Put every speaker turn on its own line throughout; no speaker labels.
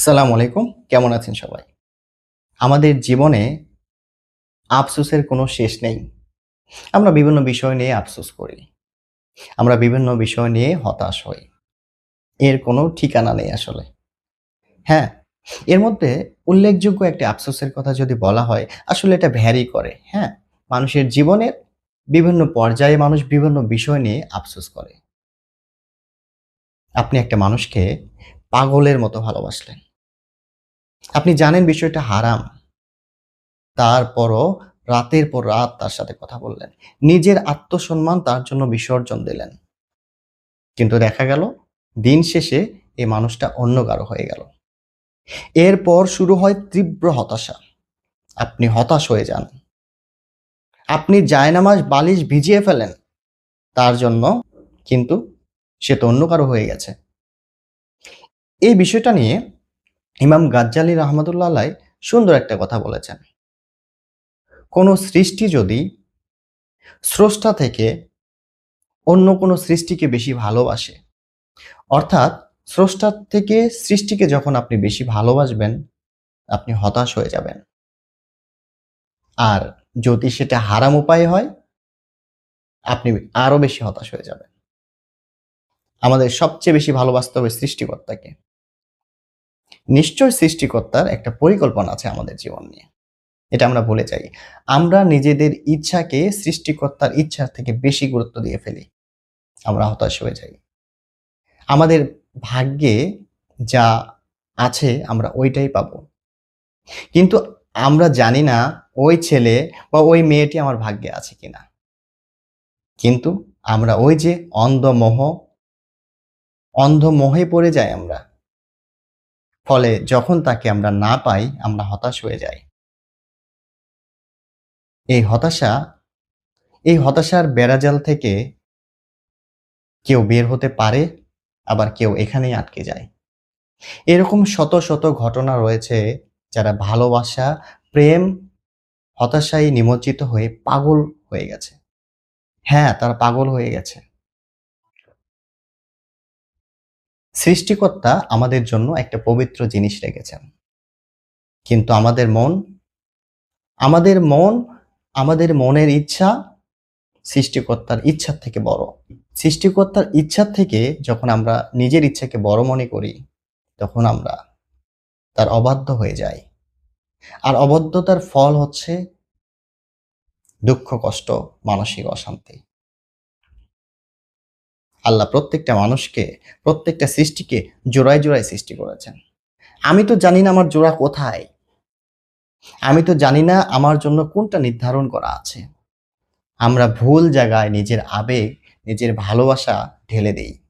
সালামু আলাইকুম। কেমন আছেন সবাই? আমাদের জীবনে আফসোসের কোনো শেষ নেই। আমরা বিভিন্ন বিষয় নিয়ে আফসোস করি। আমরা বিভিন্ন বিষয় নিয়ে হতাশ হই। এর কোনো ঠিকানা নেই আসলে। হ্যাঁ, এর মধ্যে উল্লেখযোগ্য একটি আফসোসের কথা যদি বলা হয়, আসলে এটা ভ্যারি করে। হ্যাঁ? মানুষের জীবনের বিভিন্ন পর্যায়ে মানুষ বিভিন্ন বিষয় নিয়ে আফসোস করে। আপনি একটা মানুষকে পাগলের মতো ভালোবাসলেন। আপনি জানেন বিষয়টা হারাম। তারপরও রাতের পর রাত তার সাথে কথা বললেন। নিজের আত্মসম্মান তার জন্য বিসর্জন দিলেন। কিন্তু দেখা গেল দিন শেষে এই মানুষটা অন্য কারো হয়ে গেল। এরপর শুরু হয় তীব্র হতাশা। আপনি হতাশ হয়ে যান। আপনি জায়নামাজ বালিশ ভিজিয়ে ফেলেন তার জন্য, কিন্তু সে তো অন্য কারো হয়ে গেছে। এই বিষয়টা নিয়ে ইমাম গাজ্জালী রাহমাতুল্লাহ আলাইহ সুন্দর একটা কথা বলেছেন। কোন সৃষ্টি যদি স্রষ্টা থেকে অন্য কোনো সৃষ্টিকে বেশি ভালোবাসে, অর্থাৎ স্রষ্টার থেকে সৃষ্টিকে যখন আপনি বেশি ভালোবাসবেন, আপনি হতাশ হয়ে যাবেন। আর যদি সেটা হারাম উপায়ে হয়, আপনি আরো বেশি হতাশ হয়ে যাবেন। আমাদের সবচেয়ে বেশি ভালোবাসতে হবে সৃষ্টিকর্তাকে। নিশ্চয় সৃষ্টিকর্তার একটা পরিকল্পনা আছে আমাদের জীবন নিয়ে। এটা আমরা ভুলে যাই। আমরা নিজেদের ইচ্ছাকে সৃষ্টিকর্তার ইচ্ছার থেকে বেশি গুরুত্ব দিয়ে ফেলি। আমরা হতাশ হয়ে যাই। আমাদের ভাগ্যে যা আছে আমরা ওইটাই পাবো। কিন্তু আমরা জানি না ওই ছেলে বা ওই মেয়েটি আমার ভাগ্যে আছে কিনা। কিন্তু আমরা ওই যে অন্ধ মোহে পড়ে যাই আমরা। ফলে যখন তাকে আমরা না পাই, আমরা হতাশ হয়ে যাই। এই হতাশা এই হতাশার বেড়াজাল থেকে কেউ বের হতে পারে, আবার কেউ এখানেই আটকে যায়। এরকম শত, শত ঘটনা রয়েছে যারা ভালোবাসা, প্রেম, হতাশায় নিমজ্জিত হয়ে পাগল হয়ে গেছে। হ্যাঁ, তারা পাগল হয়ে গেছে। সৃষ্টিকর্তা আমাদের জন্য একটা পবিত্র জিনিস রেখেছেন। কিন্তু আমাদের মন, আমাদের মনের ইচ্ছা সৃষ্টিকর্তার ইচ্ছার থেকে বড়। সৃষ্টিকর্তার ইচ্ছার থেকে যখন আমরা নিজের ইচ্ছাকে বড় মনে করি, তখন আমরা তার অবাধ্য হয়ে যাই। আর অবাধ্যতার ফল হচ্ছে দুঃখ, কষ্ট, মানসিক অশান্তি। আল্লাহ প্রত্যেকটা মানুষকে, প্রত্যেকটা সৃষ্টিকে জোড়ায়, জোড়ায় সৃষ্টি করেছেন। আমি তো জানি না আমার জোড়া কোথায়। আমি তো জানি না আমার জন্য কোনটা নির্ধারণ করা আছে। আমরা ভুল জায়গায় নিজের আবেগ, নিজের ভালোবাসা ঢেলে দেই।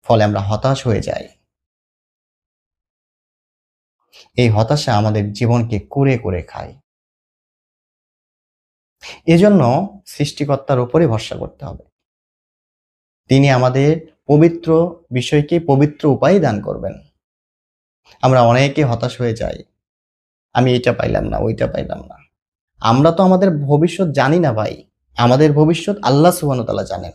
ফলে আমরা হতাশ হয়ে যাই। এই হতাশা আমাদের জীবনকে কুরে, কুরে খায়। এজন্য সৃষ্টিকর্তার উপরে ভরসা করতে হবে। তিনি আমাদের পবিত্র বিষয়কে পবিত্র উপায়ে দান করবেন। আমরা অনেকে হতাশ হয়ে যাই। আমি এটা পাইলাম না, ওইটা পাইলাম না। আমরা তো আমাদের ভবিষ্যৎ জানি না ভাই। আমাদের ভবিষ্যৎ আল্লাহ সুবহানাহু ওয়া তাআলা জানেন।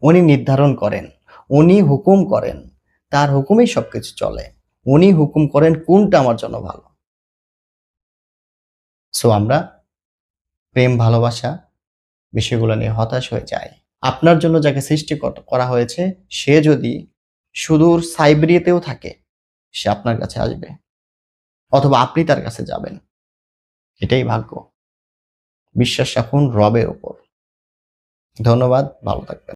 উনি নির্ধারণ করেন। উনি হুকুম করেন। তার হুকুমেই সবকিছু চলে। উনি হুকুম করেন কোনটা আমার জন্য ভালো। সো আমরা প্রেম, ভালোবাসা বিষয়গুলো নিয়ে হতাশ হয়ে যাই। আপনার জন্য যাকে সৃষ্টি করা হয়েছে, সে যদি সুদূর সাইবেরিয়াতেও থাকে, সে আপনার কাছে আসবে। অথবা আপনি তার কাছে যাবেন। এটাই ভাগ্য। বিশ্বাস রাখুন রবের উপর। ধন্যবাদ। ভালো থাকবেন।